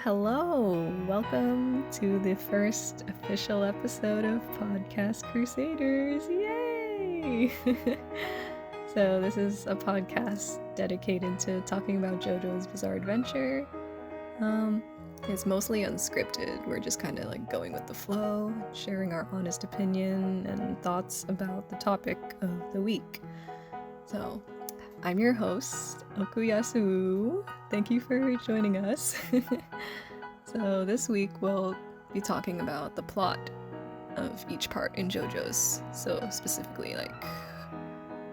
hello! Welcome to the first official episode of Podcast Crusaders! Yay! So this is a podcast dedicated to talking about JoJo's Bizarre Adventure. It's mostly unscripted. We're just kind of like going with the flow, sharing our honest opinion and thoughts about the topic of the week. So, I'm your host, Okuyasu. Thank you for joining us. So this week we'll be talking about the plot of each part in JoJo's. So specifically like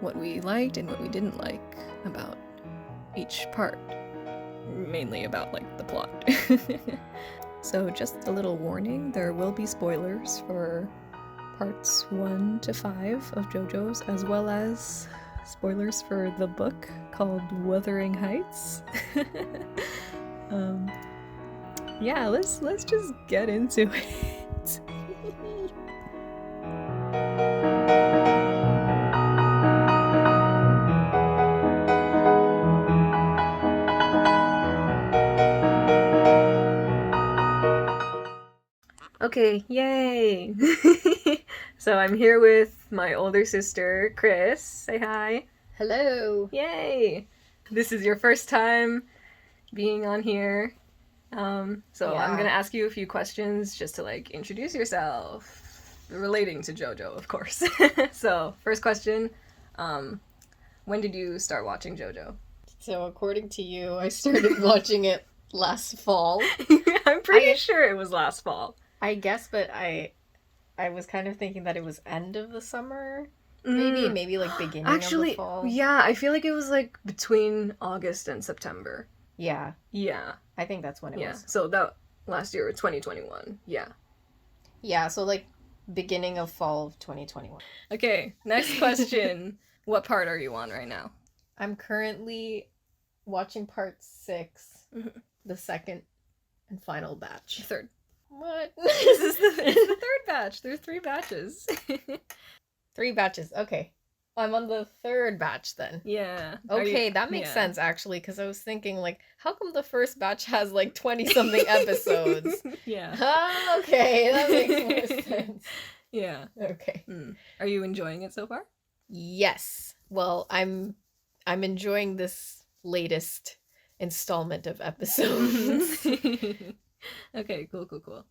what we liked and what we didn't like about each part. Mainly about like the plot. So just a little warning, there will be spoilers for parts 1 to 5 of JoJo's, as well as spoilers for the book called Wuthering Heights. Yeah, let's just get into it. Okay, yay! So I'm here with my older sister, Chris. Say hi. Hello. Yay! This is your first time being on here. So I'm gonna ask you a few questions just to like introduce yourself, relating to JoJo, of course. So first question, when did you start watching JoJo? So according to you, I started watching it last fall. I'm pretty sure it was last fall. I guess, but I was kind of thinking that it was end of the summer. Maybe like beginning of the fall. Yeah, I feel like it was like between August and September. Yeah. Yeah. I think that's when it was. So that last year, 2021. Yeah. Yeah, so like beginning of fall of 2021. Okay, next question. What part are you on right now? I'm currently watching part 6, the second and final batch. Third. What? It's the third batch. There's 3 batches. 3 batches. Okay. I'm on the 3rd batch then. Yeah. Okay, that makes sense actually, because I was thinking like, how come the first batch has like 20-something episodes? Yeah. Oh, okay, that makes more sense. Yeah. Okay. Are you enjoying it so far? Yes. Well, I'm enjoying this latest installment of episodes. Okay, cool.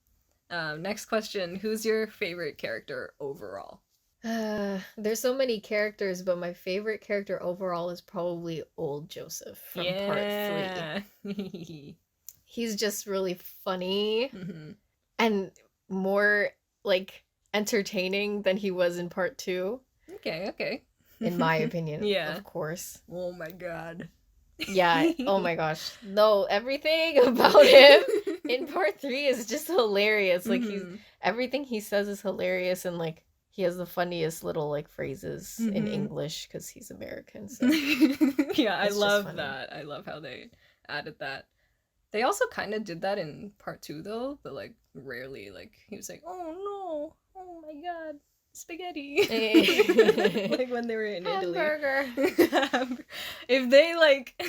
Next question. Who's your favorite character overall? There's so many characters, but my favorite character overall is probably Old Joseph from part 3. He's just really funny and more like entertaining than he was in part 2. Okay. In my opinion, Yeah. of course. Oh my god. Yeah, oh my gosh. No, everything about him in part 3 is just hilarious. Like everything he says is hilarious, and like he has the funniest little like phrases in English because he's American. So yeah, I love that. I love how they added that. They also kind of did that in part 2 though, but like rarely. Like he was like, "Oh no, oh my god, spaghetti!" Like when they were in Italy. If they like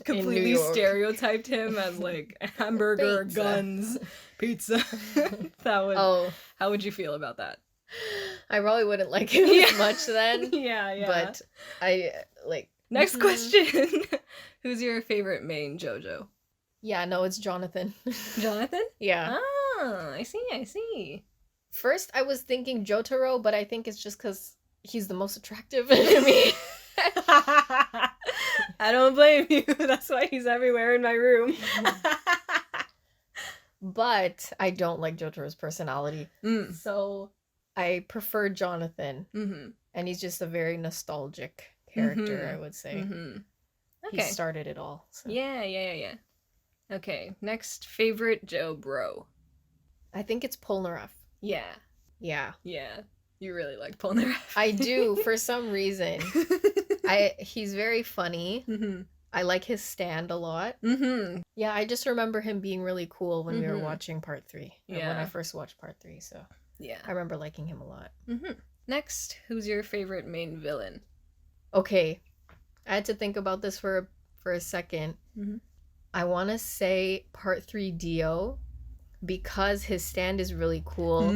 completely stereotyped him as like hamburger, pizza. Guns, pizza, that would. Oh, how would you feel about that? I probably wouldn't like him as much then. Yeah. But I like. Next question. Who's your favorite main JoJo? Yeah, no, it's Jonathan. Jonathan? Yeah. Ah, I see. First, I was thinking Jotaro, but I think it's just because he's the most attractive to me. I don't blame you. That's why he's everywhere in my room. But I don't like Jotaro's personality. So I prefer Jonathan. And he's just a very nostalgic character, I would say. Okay. He started it all. So. Yeah. Okay, next favorite Jo bro. I think it's Polnareff. Yeah. Yeah. You really like Polnareff. I do, for some reason. He's very funny. I like his stand a lot. Yeah, I just remember him being really cool when we were watching part 3. Yeah. When I first watched part 3, so yeah. I remember liking him a lot. Next, who's your favorite main villain? Okay, I had to think about this for a second. I want to say part 3 Dio, because his stand is really cool.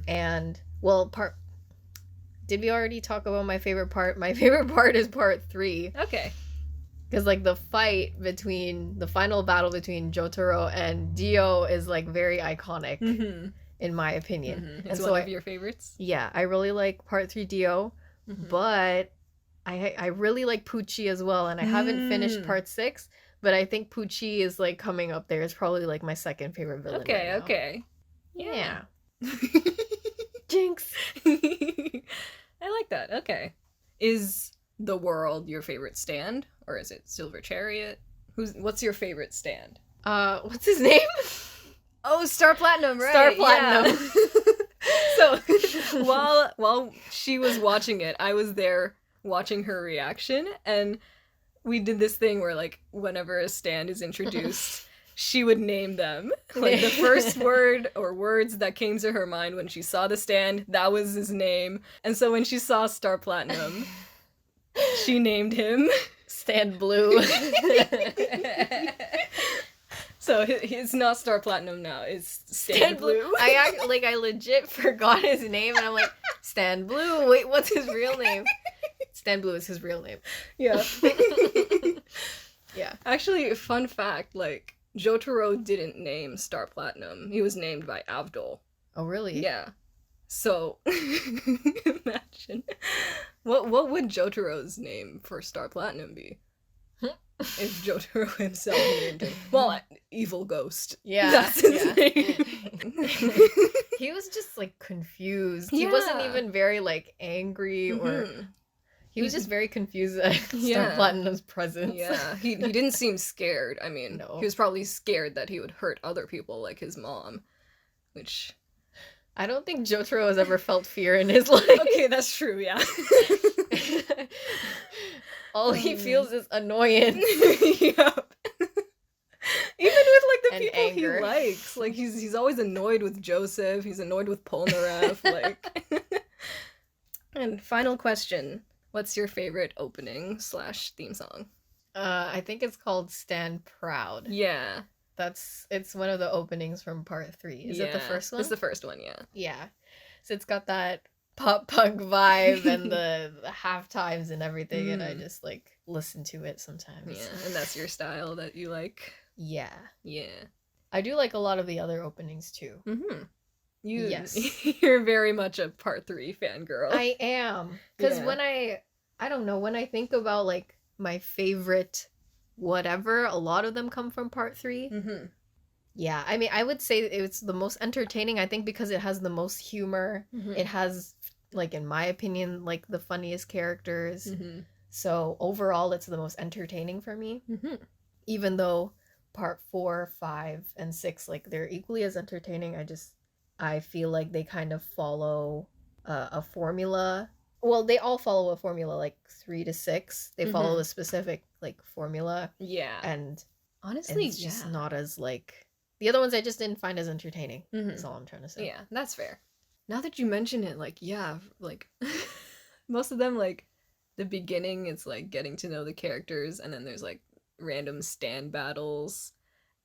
And, well, did we already talk about my favorite part? My favorite part is part 3. Okay. Because, like, the final battle between Jotaro and Dio is, like, very iconic, in my opinion. It's one of your favorites? Yeah, I really like part 3 Dio, but I really like Pucci as well, and I haven't finished part 6, but I think Pucci is, like, coming up there. It's probably, like, my second favorite villain right now. Okay. Yeah. Jinx! I like that. Okay. Is the world your favorite stand, or is it Silver Chariot? What's your favorite stand? What's his name? Oh, Star Platinum, right? Star Platinum. So while she was watching it, I was there watching her reaction, and we did this thing where, like, whenever a stand is introduced, she would name them. Like, the first word or words that came to her mind when she saw the stand, that was his name. And so when she saw Star Platinum, she named him Stand Blue. So it's not Star Platinum now, it's Stand Blue. I legit forgot his name, and I'm like, Stand Blue? Wait, what's his real name? Stand Blue is his real name. Yeah. Yeah. Actually, fun fact, like, Jotaro didn't name Star Platinum. He was named by Abdul. Oh, really? Yeah. So, imagine. What would Jotaro's name for Star Platinum be? If Jotaro himself named him. Well, Evil Ghost. Yeah. That's his name. He was just, like, confused. He wasn't even very, like, angry or... He was just very confused at Star Platinum's presence. Yeah, he didn't seem scared. I mean, No. He was probably scared that he would hurt other people, like his mom, which... I don't think Jotaro has ever felt fear in his life. Okay, that's true, yeah. All he feels is annoyance. Yep. Even with, like, the And people anger. he likes. Like, he's always annoyed with Joseph, he's annoyed with Polnareff, like... And final question. What's your favorite opening/theme song? I think it's called Stand Proud. Yeah. It's one of the openings from part 3. Is it the first one? It's the first one, yeah. Yeah. So it's got that pop punk vibe and the half times and everything, and I just, like, listen to it sometimes. Yeah, and that's your style that you like? Yeah. Yeah. I do like a lot of the other openings too. Yes. You're very much a part 3 fangirl. I am. Because when I don't know, when I think about, like, my favorite whatever, a lot of them come from part 3. Yeah, I mean, I would say it's the most entertaining, I think, because it has the most humor. It has, like, in my opinion, like, the funniest characters. So overall, it's the most entertaining for me. Even though part 4, 5, and 6, like, they're equally as entertaining, I feel like they kind of follow a formula. Well, they all follow a formula, like 3 to 6. They follow a specific, like, formula. Yeah. And honestly, it's just not as, like... The other ones I just didn't find as entertaining. That's all I'm trying to say. Yeah, that's fair. Now that you mention it, like, yeah, like, most of them, like, the beginning, it's, like, getting to know the characters, and then there's, like, random stand battles.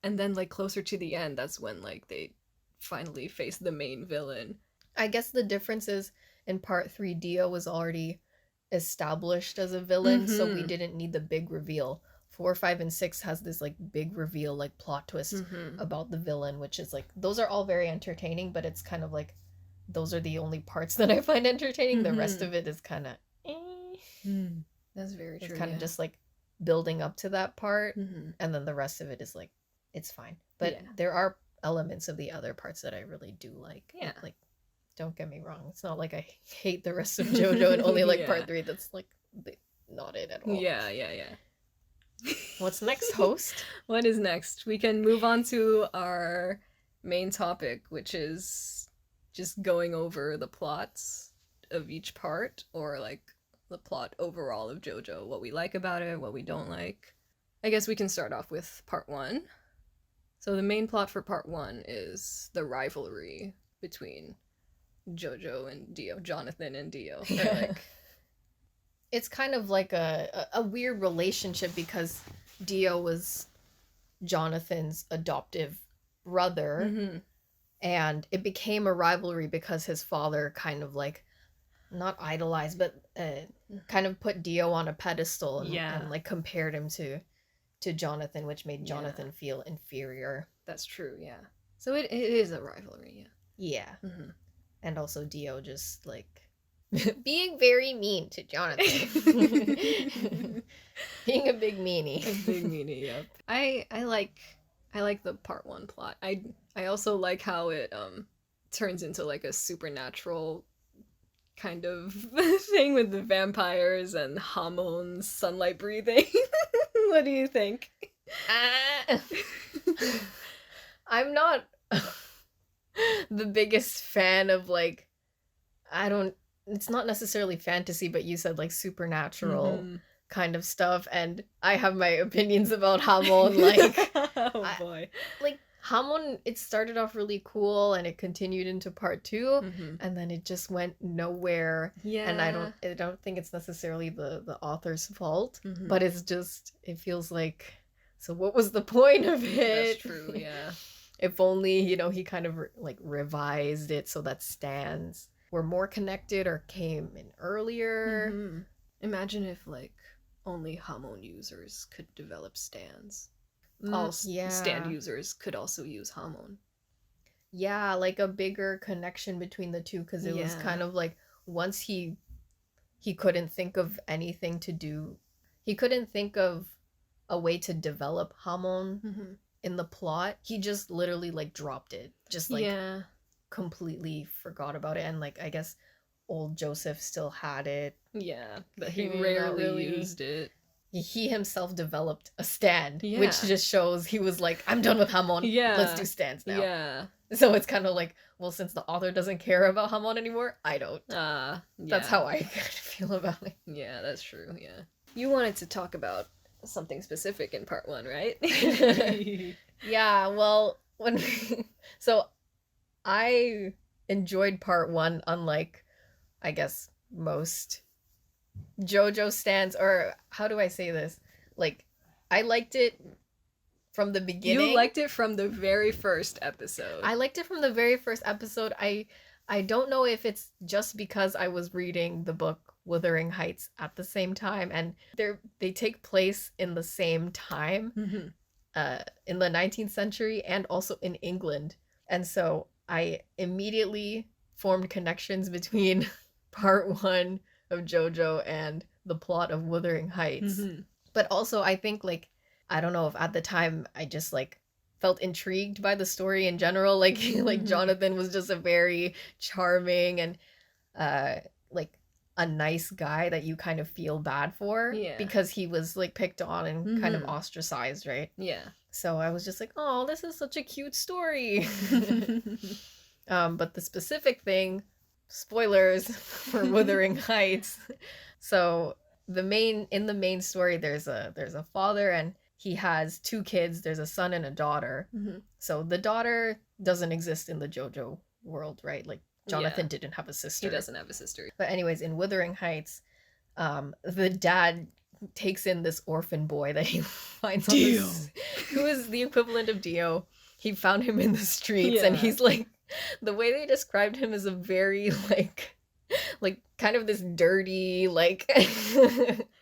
And then, like, closer to the end, that's when, like, they finally face the main villain. I guess the difference is in part 3, Dio was already established as a villain, so we didn't need the big reveal. 4, 5, and 6 has this, like, big reveal, like, plot twist about the villain, which is, like, those are all very entertaining, but it's kind of like, those are the only parts that I find entertaining. The rest of it is kind of That's very true. It's kind of just, like, building up to that part, and then the rest of it is, like, it's fine. But there are elements of the other parts that I really do like. Yeah. Like, don't get me wrong. It's not like I hate the rest of JoJo and only like part 3. That's, like, not it at all. Yeah. What's next, host? What is next? We can move on to our main topic, which is just going over the plots of each part, or, like, the plot overall of JoJo. What we like about it, what we don't like. I guess we can start off with part 1. So the main plot for part 1 is the rivalry between JoJo and Dio, Jonathan and Dio. Like, it's kind of like a weird relationship because Dio was Jonathan's adoptive brother. Mm-hmm. And it became a rivalry because his father kind of like, not idolized, but kind of put Dio on a pedestal and like compared him to Jonathan, which made Jonathan feel inferior. That's true, yeah. So it is a rivalry, yeah. Mm-hmm. And also Dio just like being very mean to Jonathan. Being a big meanie. A big meanie, yep. I like the part 1 plot. I also like how it turns into like a supernatural kind of thing with the vampires and Hamon's sunlight breathing. What do you think? I'm not the biggest fan of like, it's not necessarily fantasy, but you said like supernatural kind of stuff, and I have my opinions about Hamon. Like, oh boy. Like, Hamon, it started off really cool and it continued into part 2, and then it just went nowhere. Yeah. And I don't think it's necessarily the author's fault, but it's just, it feels like, so what was the point of it? That's true, yeah. If only, you know, he kind of like revised it so that stands were more connected or came in earlier. Imagine if like only Hamon users could develop stands. Yeah. Stand users could also use Hamon. Yeah, like a bigger connection between the two, because it was kind of like once he couldn't think of anything to do. He couldn't think of a way to develop Hamon in the plot. He just literally like dropped it. Just like completely forgot about it. And like, I guess old Joseph still had it. Yeah, but he rarely used it. He himself developed a stand, which just shows he was like, I'm done with Hamon. Let's do stands now. Yeah. So it's kind of like, well, since the author doesn't care about Hamon anymore, I don't. That's how I kind of feel about it. Yeah, that's true, yeah. You wanted to talk about something specific in part 1, right? Yeah, well, so I enjoyed part 1, unlike, I guess, most JoJo stands, or how do I say this? Like, I liked it from the beginning. You liked it from the very first episode. I liked it from the very first episode. I don't know if it's just because I was reading the book Wuthering Heights at the same time, and they take place in the same time, in the 19th century and also in England. And so I immediately formed connections between part 1 of JoJo and the plot of Wuthering Heights. But also I think, like, I don't know if at the time I just like felt intrigued by the story in general. Like, like Jonathan was just a very charming and like a nice guy that you kind of feel bad for, because he was like picked on and kind of ostracized, right? Yeah. So I was just like, oh, this is such a cute story. But the specific thing, spoilers for Wuthering Heights. So in the main story, there's a father and he has 2 kids. There's a son and a daughter. So the daughter doesn't exist in the JoJo world, right? Like, Jonathan didn't have a sister. He doesn't have a sister. But anyways, in Wuthering Heights, the dad takes in this orphan boy that he finds who is the equivalent of Dio. He found him in the streets, and he's like, the way they described him is a very like kind of this dirty, like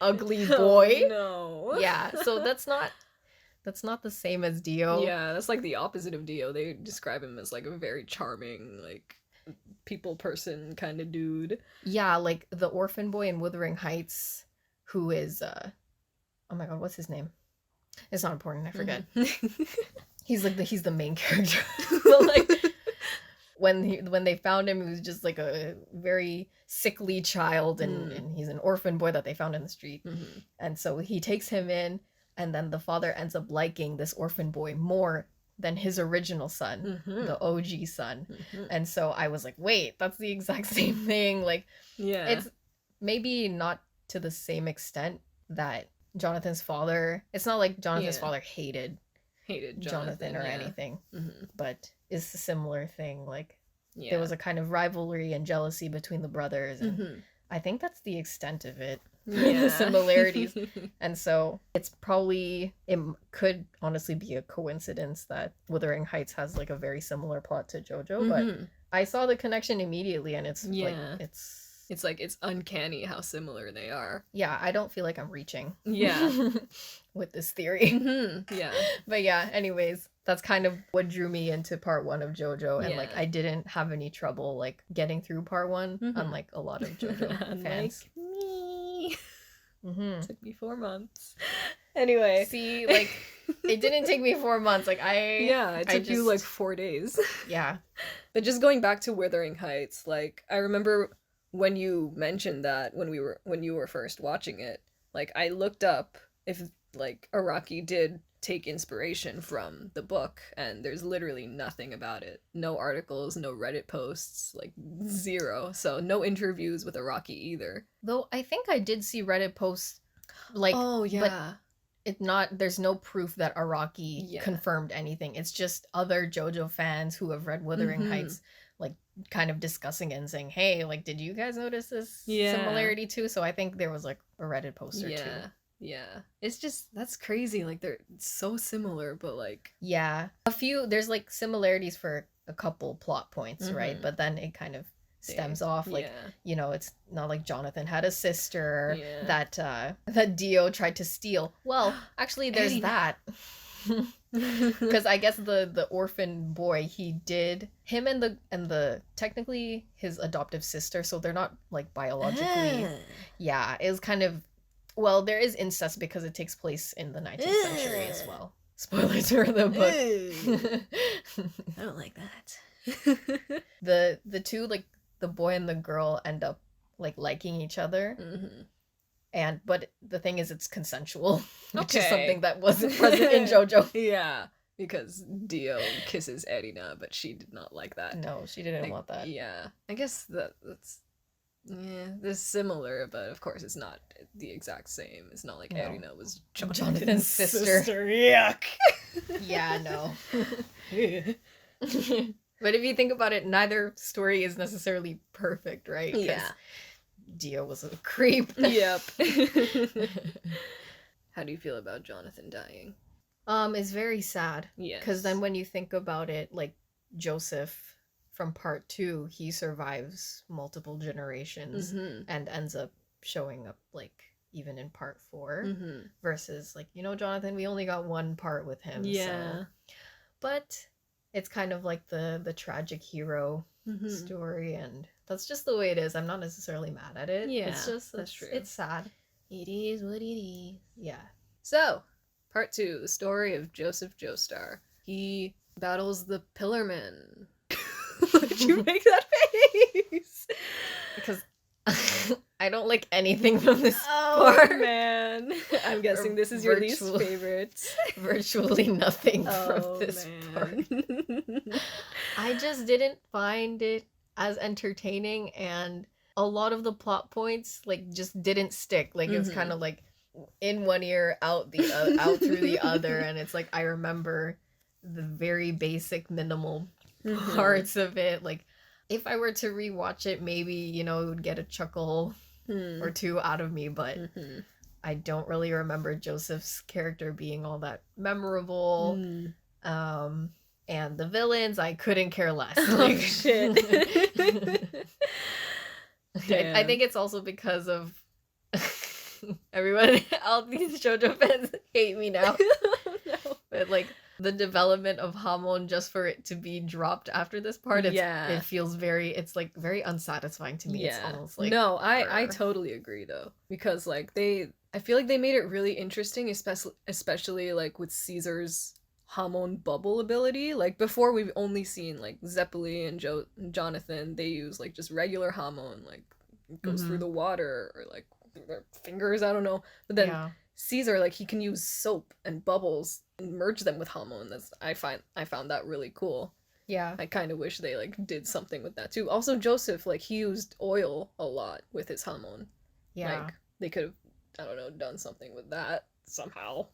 ugly boy. Oh, no. Yeah, so that's not the same as Dio. Yeah, that's like the opposite of Dio. They describe him as like a very charming, like people person kind of dude. Yeah, like the orphan boy in Wuthering Heights, who is oh my god, what's his name? It's not important, I forget. He's the main character. But like when they found him, he was just like a very sickly child, and he's an orphan boy that they found in the street. And so he takes him in, and then the father ends up liking this orphan boy more than his original son, the OG son. And so I was like, wait, that's the exact same thing. Like, it's maybe not to the same extent that Jonathan's father, it's not like Jonathan's father hated Jonathan or anything, but it's a similar thing. Like, there was a kind of rivalry and jealousy between the brothers, and I think that's the extent of it. Yeah. The similarities. And so it could honestly be a coincidence that Wuthering Heights has like a very similar plot to JoJo, but I saw the connection immediately, and it's like it's uncanny how similar they are. Yeah, I don't feel like I'm reaching. Yeah. With this theory. Yeah. But yeah, anyways, that's kind of what drew me into part 1 of JoJo, and like I didn't have any trouble like getting through part 1, unlike a lot of JoJo fans. Me. Took me 4 months. Anyway, see, like it didn't take me 4 months. Like it took you like 4 days. Yeah. But just going back to Wuthering Heights, like I remember when you mentioned that when you were first watching it, like I looked up if like Araki did take inspiration from the book, and there's literally nothing about it. No articles, no Reddit posts, like 0. So no interviews with Araki either. Though I think I did see Reddit posts like but there's no proof that Araki confirmed anything. It's just other JoJo fans who have read Wuthering Heights like kind of discussing it and saying, hey, like did you guys notice this similarity too? So I think there was like a Reddit post or two. Yeah. It's just, that's crazy. Like, they're so similar, but like... Yeah. There's like similarities for a couple plot points, right? But then it kind of stems off. Like, you know, it's not like Jonathan had a sister that Dio tried to steal. Well, actually, there's that. Because I guess the orphan boy, him and the technically his adoptive sister, so they're not like biologically... Yeah, it was kind of... Well, there is incest because it takes place in the 19th century as well. Spoilers for the book. I don't like that. The two, like, the boy and the girl end up, like, liking each other. But the thing is, it's consensual. Which is something that wasn't present in JoJo. Yeah, because Dio kisses Erina, but she did not like that. No, she didn't want that. Yeah, I guess that's... Yeah, they're similar, but of course it's not the exact same. It's not like Erina was Jonathan's sister. Yuck! Yeah, no. But if you think about it, neither story is necessarily perfect, right? Yeah. Dio was a creep. Yep. How do you feel about Jonathan dying? It's very sad. Yeah. Because then when you think about it, like, Joseph... From part 2, he survives multiple generations and ends up showing up, like, even in part 4. Versus, like, you know, Jonathan, we only got 1 part with him. Yeah. So. But it's kind of like the tragic hero story, and that's just the way it is. I'm not necessarily mad at it. Yeah, it's just, that's true. It's sad. It is what it is. Yeah. So, part 2, the story of Joseph Joestar. He battles the Pillarmen. Why'd you make that face? Because I don't like anything from this part. Oh, man. I'm guessing this is your least favorite. Virtually nothing from this part. I just didn't find it as entertaining, and a lot of the plot points, like, just didn't stick. Like, it's kind of like in one ear, out through the other, and it's like I remember the very basic, minimal parts of it. Like, if I were to rewatch it, maybe, you know, it would get a chuckle or two out of me, but I don't really remember Joseph's character being all that memorable. And the villains, I couldn't care less. Like, shit. I think it's also because of everyone, all these JoJo fans hate me now. No. But like, the development of Hamon, just for it to be dropped after this part, it feels it's like very unsatisfying to me. It's almost like, no, I totally agree though, because like I feel like they made it really interesting, especially like with Caesar's Hamon bubble ability. Like, before, we've only seen like Zeppeli and Jonathan, they use like just regular Hamon, like it goes through the water, or like their fingers, I don't know, but then Caesar, like, he can use soap and bubbles and merge them with Hamon. I found that really cool. Yeah. I kind of wish they like did something with that too. Also, Joseph, like, he used oil a lot with his Hamon. Yeah. Like, they could have, I don't know, done something with that somehow.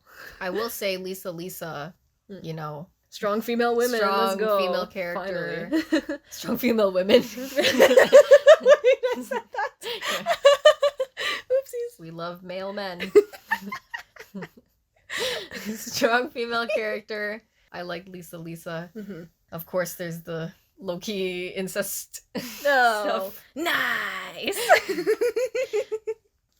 I will say Lisa, you know, strong female women. Strong Let's go. Female character. Finally. Strong female women. Wait, I said that. We love male men. Strong female character. I like Lisa. Mm-hmm. Of course, there's the low-key incest stuff. Nice!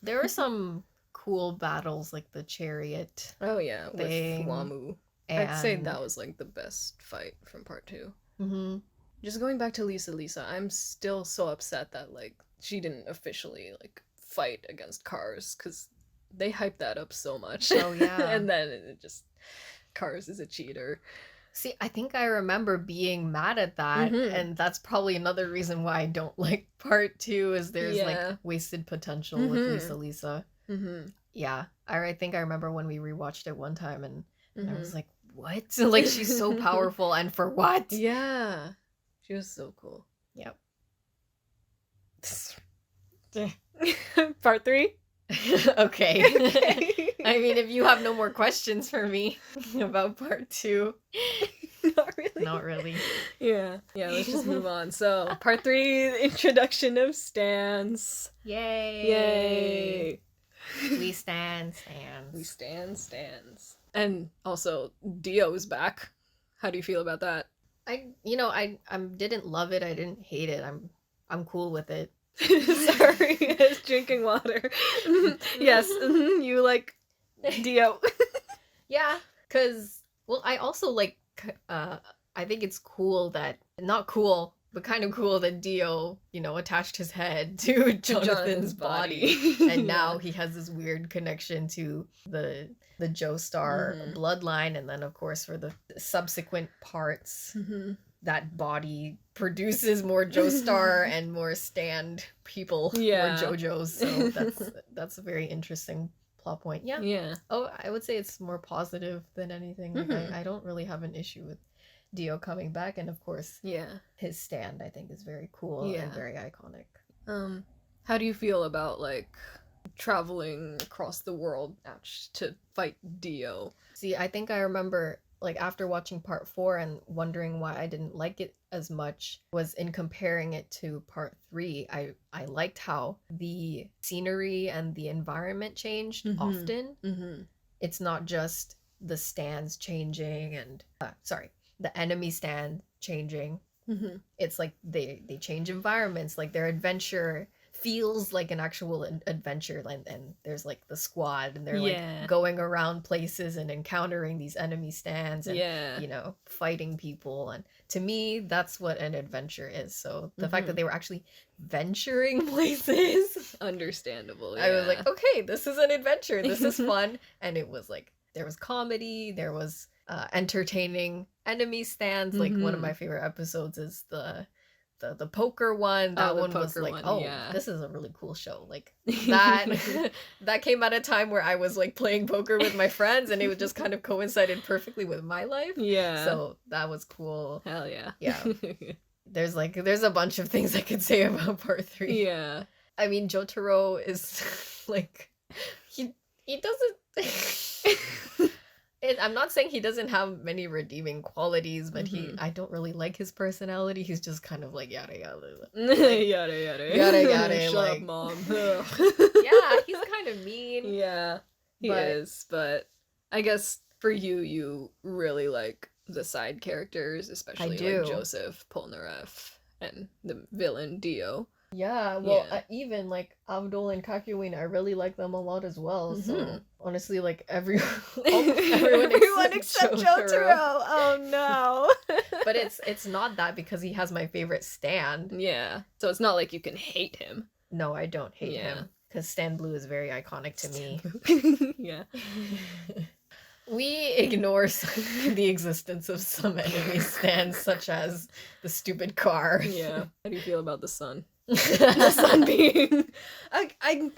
There were some cool battles, like the chariot. Oh yeah, thing. with Wamu. And... I'd say that was like the best fight from part 2. Mm-hmm. Just going back to Lisa, I'm still so upset that like she didn't officially like fight against Cars, because they hyped that up so much. Oh yeah. And then it just, Cars is a cheater. See, I think I remember being mad at that, and that's probably another reason why I don't like part 2, is there's like wasted potential with Lisa. Mm-hmm. Yeah, I think I remember when we rewatched it one time, and I was like, what? Like, she's so powerful, and for what? Yeah. She was so cool. Yep. Part 3? Okay. I mean, if you have no more questions for me about part 2. Not really. Yeah, let's just move on. So, part 3, introduction of stans. Yay! We stand. We stand stans. And also, Dio is back. How do you feel about that? I didn't love it. I didn't hate it. I'm cool with it. Sorry, it's drinking water. Yes, you like Dio. Yeah, because, well, I also like, I think it's cool that, not cool, but kind of cool that Dio, attached his head to Jonathan's body. And now he has this weird connection to the Joestar bloodline. And then, of course, for the subsequent parts, that body produces more Joestar and more stand people, more JoJos. So that's a very interesting plot point. Yeah. Oh, I would say it's more positive than anything. Like, I don't really have an issue with Dio coming back, and of course, his stand I think is very cool and very iconic. How do you feel about like traveling across the world to fight Dio? See, I think I remember like after watching part 4 and wondering why I didn't like it as much was in comparing it to part 3. I liked how the scenery and the environment changed often. It's not just the stands changing and the enemy stand changing. It's like they change environments, like their adventure feels like an actual adventure, and there's like the squad, and they're like going around places and encountering these enemy stands and fighting people, and to me that's what an adventure is. So the fact that they were actually venturing places, understandable. I was like, okay, this is an adventure, this is fun. And it was like there was comedy, there was entertaining enemy stands. Like one of my favorite episodes is the poker one. That one was like, this is a really cool show. Like that came at a time where I was like playing poker with my friends, and it would just kind of coincided perfectly with my life. So that was cool. Hell yeah. There's a bunch of things I could say about part 3. I mean, Jotaro is like he doesn't I'm not saying he doesn't have many redeeming qualities, but I don't really like his personality. He's just kind of like yada yada. Like, yada. Shut like, up, mom. Yeah, he's kind of mean. Yeah, he is. But I guess for you really like the side characters, especially like Joseph, Polnareff, and the villain Dio. Yeah, well, even like Abdul and Kakyoin, I really like them a lot as well. So honestly, like everyone except Jotaro. Oh no! But it's not that because he has my favorite stand. Yeah, so it's not like you can hate him. No, I don't hate him because Stan Blue is very iconic to me. Yeah. We ignore the existence of some enemy stands, such as the stupid car. Yeah. How do you feel about the sun? The sun being... I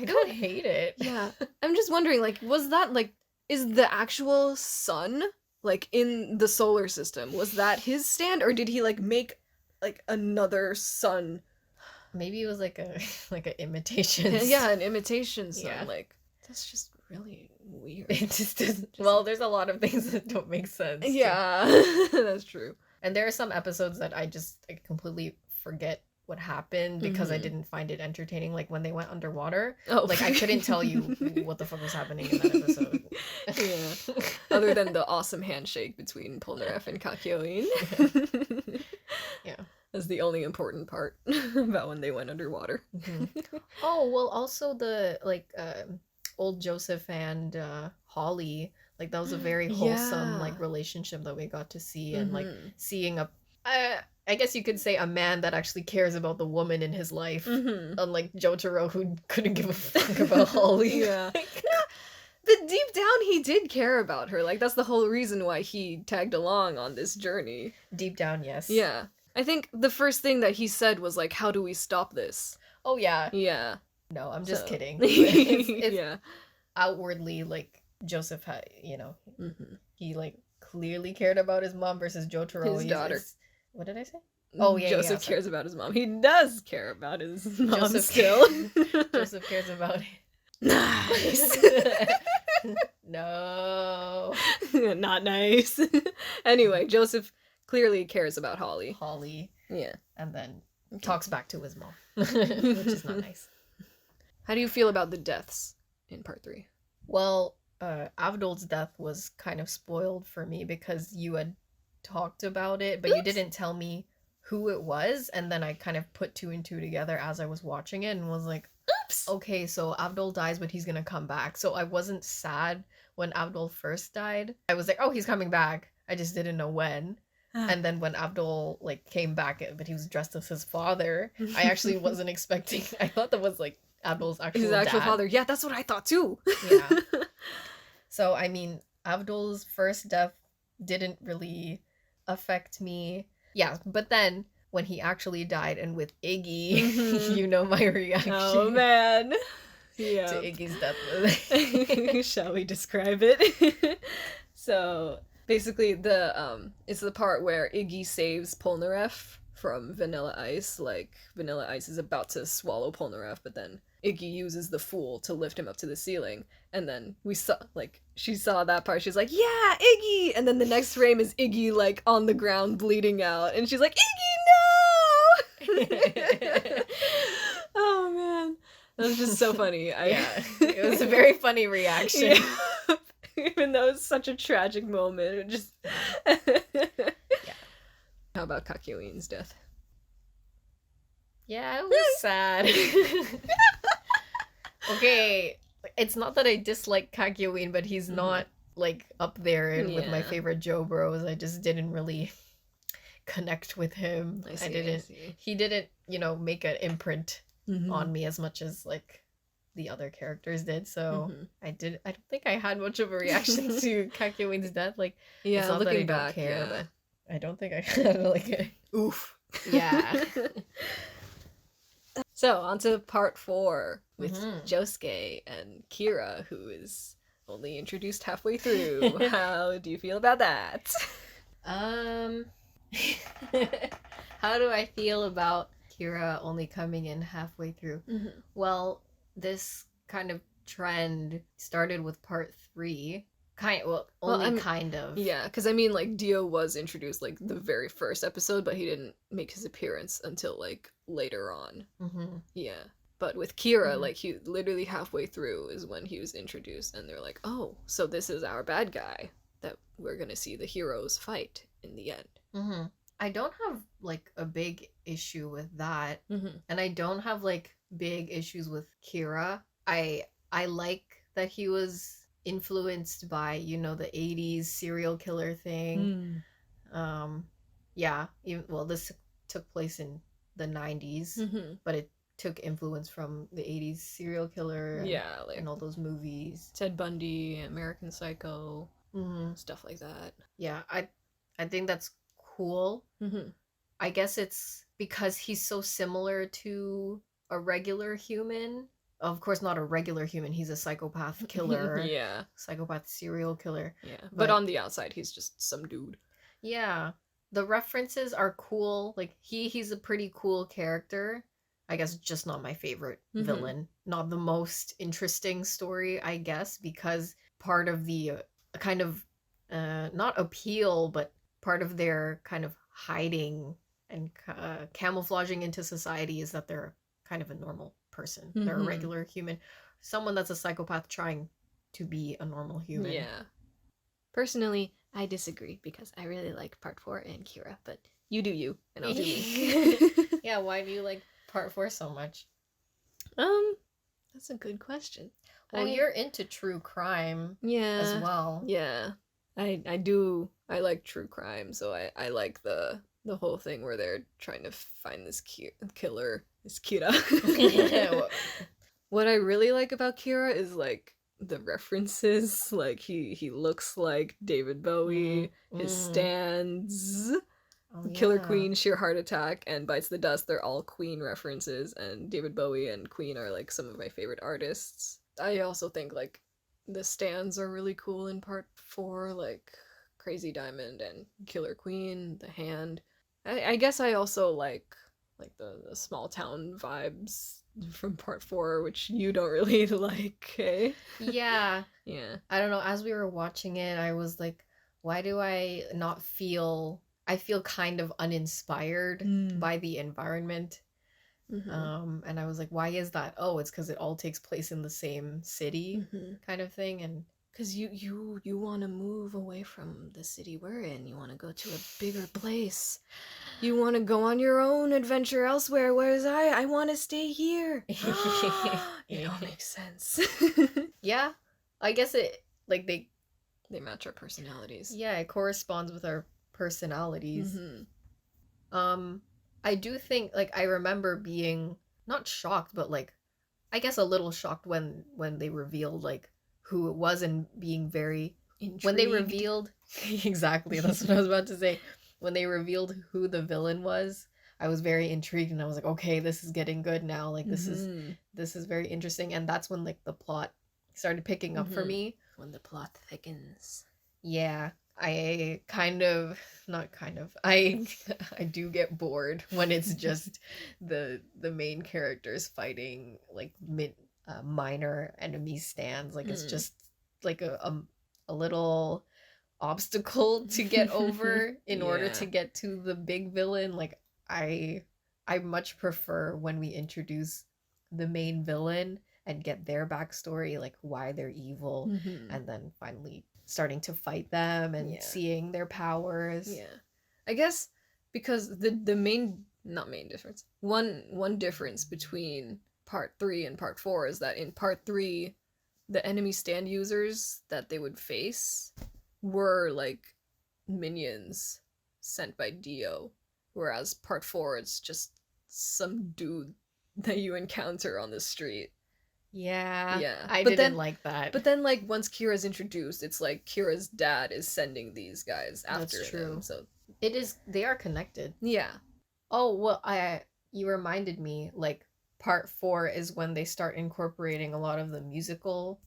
don't hate it. Yeah. I'm just wondering, like, was that, like, is the actual sun, like, in the solar system, was that his stand, or did he, like, make, like, another sun? Maybe it was, like, an imitation. Yeah, an imitation sun. Yeah. Like, that's just really weird. It just doesn't... Well, there's a lot of things that don't make sense. Yeah, that's true. And there are some episodes that I completely forget what happened because I didn't find it entertaining. Like when they went underwater, Oh. like I couldn't tell you what the fuck was happening in that episode. Yeah. Other than the awesome handshake between Polnareff and Kakyoin. Yeah. That's the only important part about when they went underwater. Oh, well, also the old Joseph and Holly, like that was a very wholesome like relationship that we got to see, and like seeing I guess you could say a man that actually cares about the woman in his life, unlike Jotaro, who couldn't give a fuck about Holly. Yeah. But deep down, he did care about her. Like, that's the whole reason why he tagged along on this journey. Deep down, yes. Yeah. I think the first thing that he said was, like, how do we stop this? Oh, yeah. Yeah. No, I'm just kidding. It's yeah. Outwardly, like, Joseph had, he, like, clearly cared about his mom versus Jotaro. His daughter. What did I say? Oh, yeah, Joseph cares about his mom. He does care about his mom Joseph still. Joseph cares about it. Nice. No. Not nice. Anyway, Joseph clearly cares about Holly. Yeah. And then talks back to his mom, which is not nice. How do you feel about the deaths in part 3? Well, Avdol's death was kind of spoiled for me because you had talked about it, but you didn't tell me who it was, and then I kind of put 2 and 2 together as I was watching it and was like, oops, okay, so Avdol dies, but he's gonna come back. So I wasn't sad when Avdol first died. I was like, oh, he's coming back. I just didn't know when. And then when Avdol like came back, but he was dressed as his father, I actually wasn't expecting. I thought that was like Avdol's actual dad. Father. Yeah, that's what I thought too. Yeah. So I mean, Avdol's first death didn't really affect me. Yeah, but then when he actually died, and with Iggy, you know my reaction. Oh man. Yeah. To Iggy's death. Shall we describe it? So basically it's the part where Iggy saves Polnareff from Vanilla Ice. Like Vanilla Ice is about to swallow Polnareff, but then Iggy uses the Fool to lift him up to the ceiling. And then she saw that part. She's like, yeah, Iggy! And then the next frame is Iggy, like, on the ground bleeding out. And she's like, Iggy, no! Oh, man. That was just so funny. Yeah, it was a very funny reaction. Yeah. Even though it's such a tragic moment. It just... Yeah. How about Kakyoin's death? Yeah, it was sad. Okay, it's not that I dislike Kakyoin, but he's not like up there with my favorite Joe bros. I just didn't really connect with him. I didn't. He didn't, make an imprint on me as much as like the other characters did. So I don't think I had much of a reaction to Kakyoin's death. Like, it's not that I don't care, but I don't think I had like a oof. Yeah. So, on to part 4 with Josuke and Kira, who is only introduced halfway through. How do you feel about that? How do I feel about Kira only coming in halfway through? Well, this kind of trend started with part 3. Kind of. Yeah, because I mean, like, Dio was introduced, like, the very first episode, but he didn't make his appearance until, like, later on. Yeah. But with Kira, like, he literally halfway through is when he was introduced, and they're like, oh, so this is our bad guy that we're gonna see the heroes fight in the end. I don't have, like, a big issue with that. And I don't have, like, big issues with Kira. I like that he was influenced by, the 80s serial killer thing. Yeah, this took place in the 90s, but it took influence from the 80s serial killer and all those movies. Ted Bundy, American Psycho, stuff like that. Yeah, I think that's cool. I guess it's because he's so similar to a regular human. Of course, not a regular human. He's a psychopath killer. Yeah. Psychopath serial killer. Yeah. But on the outside, he's just some dude. Yeah. The references are cool. Like, he's a pretty cool character. I guess just not my favorite villain. Not the most interesting story, I guess, because part of the kind of, not appeal, but part of their kind of hiding and camouflaging into society is that they're kind of a normal person. They're a regular human. Someone that's a psychopath trying to be a normal human. Yeah. Personally, I disagree because I really like part 4 and Kira, but you do you, and I'll do me. Yeah, why do you like part 4 so much? That's a good question. Well, you're into true crime as well. Yeah. I do. I like true crime, so I like the whole thing where they're trying to find this killer, this Kira. What I really like about Kira is like the references. Like he looks like David Bowie. His stands, Killer Queen, Sheer Heart Attack, and Bites the Dust. They're all Queen references, and David Bowie and Queen are like some of my favorite artists. I also think like the stands are really cool in part 4, like Crazy Diamond and Killer Queen, the hand. I guess I also like the small town vibes from part 4, which you don't really like, eh? Yeah. Yeah. I don't know, as we were watching it, I was like, why do I not feel... I feel kind of uninspired by the environment. And I was like, why is that? Oh, it's because it all takes place in the same city kind of thing. And because you want to move away from the city we're in. You want to go to a bigger place. You want to go on your own adventure elsewhere, whereas I want to stay here. It all makes sense. Yeah, I guess it, like, they match our personalities. Yeah, it corresponds with our personalities. I do think, like, I remember being not shocked, but like, I guess a little shocked when they revealed like who it was, and being very intrigued. When they revealed exactly, that's what I was about to say. When they revealed who the villain was, I was very intrigued, and I was like, okay, this is getting good now. Like, this is very interesting. And that's when like the plot started picking up for me. When the plot thickens. Yeah. I I do get bored when it's just the main characters fighting like minor enemy stands. Like, it's just like a little obstacle to get over in order to get to the big villain. Like, I much prefer when we introduce the main villain and get their backstory, like why they're evil, and then finally starting to fight them and seeing their powers. Yeah. I guess because the main, not main difference, one difference between part 3 and part 4 is that in part 3, the enemy stand users that they would face were like minions sent by Dio, whereas part 4 it's just some dude that you encounter on the street. Yeah. I didn't like that. But then, like, once Kira's introduced, it's like Kira's dad is sending these guys after That's true. them. So it is, they are connected. Yeah. Oh, well, you reminded me, like, part 4 is when they start incorporating a lot of the musical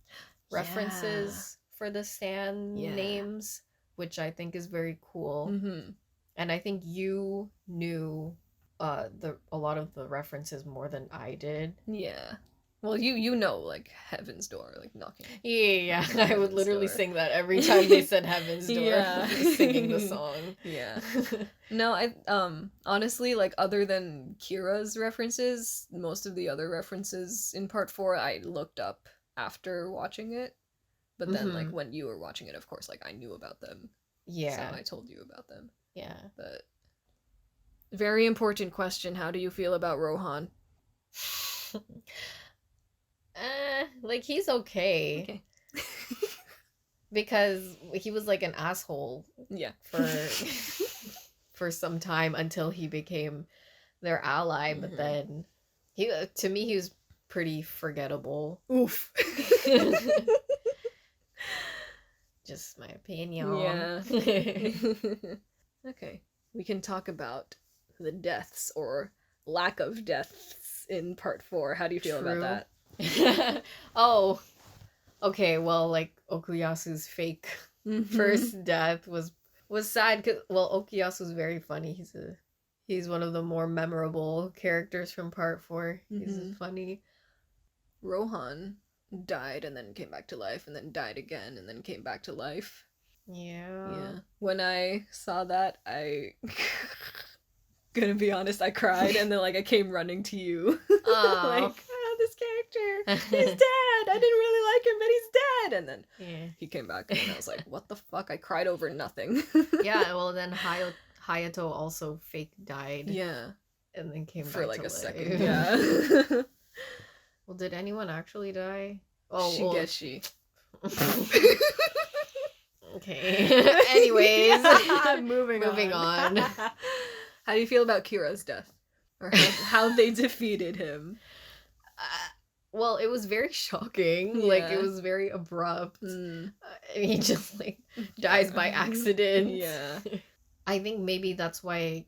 references for the stand names, which I think is very cool. And I think you knew a lot of the references more than I did. Yeah. Well, you know, like, Heaven's Door, like, knocking. Yeah. I would literally sing that every time they said Heaven's Door. Singing the song. Yeah. No, I honestly, like, other than Kira's references, most of the other references in part 4 I looked up after watching it. But then, like, when you were watching it, of course, like, I knew about them. Yeah. So I told you about them. Yeah. But very important question, how do you feel about Rohan? Like, he's okay. Because he was like an asshole. Yeah. For some time until he became their ally, but then to me he was pretty forgettable. Oof. Just my opinion. Yeah. Okay. We can talk about the deaths or lack of deaths in part 4. How do you feel about that? Oh, okay. Well, like, Okuyasu's fake first death was sad because, well, Okuyasu's very funny. He's one of the more memorable characters from part 4. He's funny. Rohan died and then came back to life and then died again and then came back to life. Yeah. When I saw that, I gonna be honest, I cried, and then, like, I came running to you. Like, this character, he's dead! I didn't really like him, but he's dead! And then he came back, and I was like, what the fuck? I cried over nothing. Yeah, well, then Hayato also fake died. Yeah. And then came for, back like, to a life. second, yeah. Well, did anyone actually die? Oh, Shigeshi. Okay. Anyways. Moving on. How do you feel about Kira's death? Or how they defeated him? Well, it was very shocking. Yeah. Like, it was very abrupt. And he just, like, dies by accident. Yeah. I think maybe that's why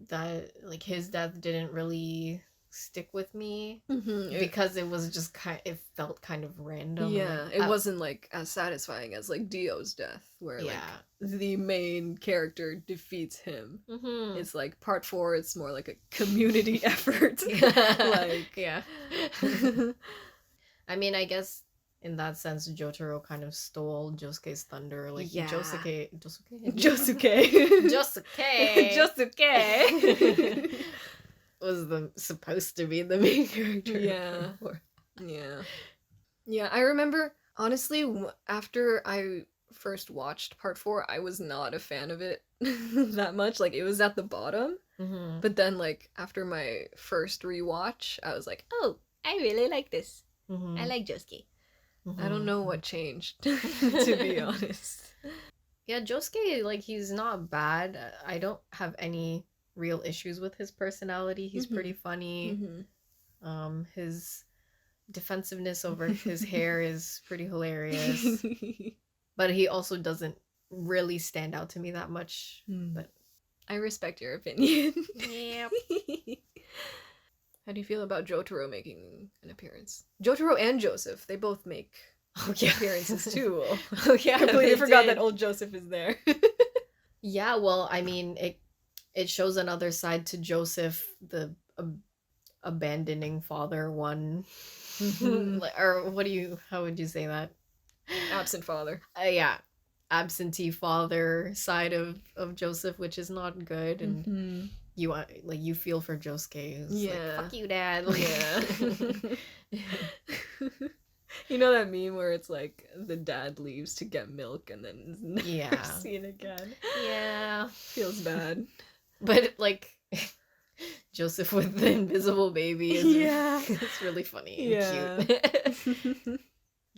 like, his death didn't really stick with me. Because it was just it felt kind of random. Yeah, like, it wasn't, like, as satisfying as, like, Dio's death, where, like, the main character defeats him. It's, like, part 4, it's more like a community effort. Like... Yeah. I mean, I guess in that sense, Jotaro kind of stole Josuke's thunder. Like, Josuke was supposed to be the main character. Yeah, I remember, honestly, after I first watched part 4, I was not a fan of it that much. Like, it was at the bottom. But then, like, after my first rewatch, I was like, oh, I really like this. I like Josuke. I don't know what changed, to be honest. Yeah, Josuke, like, he's not bad. I don't have any real issues with his personality. He's pretty funny. His defensiveness over his hair is pretty hilarious. But he also doesn't really stand out to me that much. But I respect your opinion. Yeah. How do you feel about Jotaro making an appearance? Jotaro and Joseph, they both make appearances too. Yeah, completely forgot that old Joseph is there. Yeah, well, I mean, it shows another side to Joseph, the abandoning father one. Or how would you say that? Absent father. Yeah. Absentee father side of Joseph, which is not good. And you feel for Josuke. It's like, fuck you, Dad. Yeah. You know that meme where it's like the dad leaves to get milk and then is never seen again? Yeah. Feels bad. But, like, Joseph with the invisible baby is it's really funny and cute.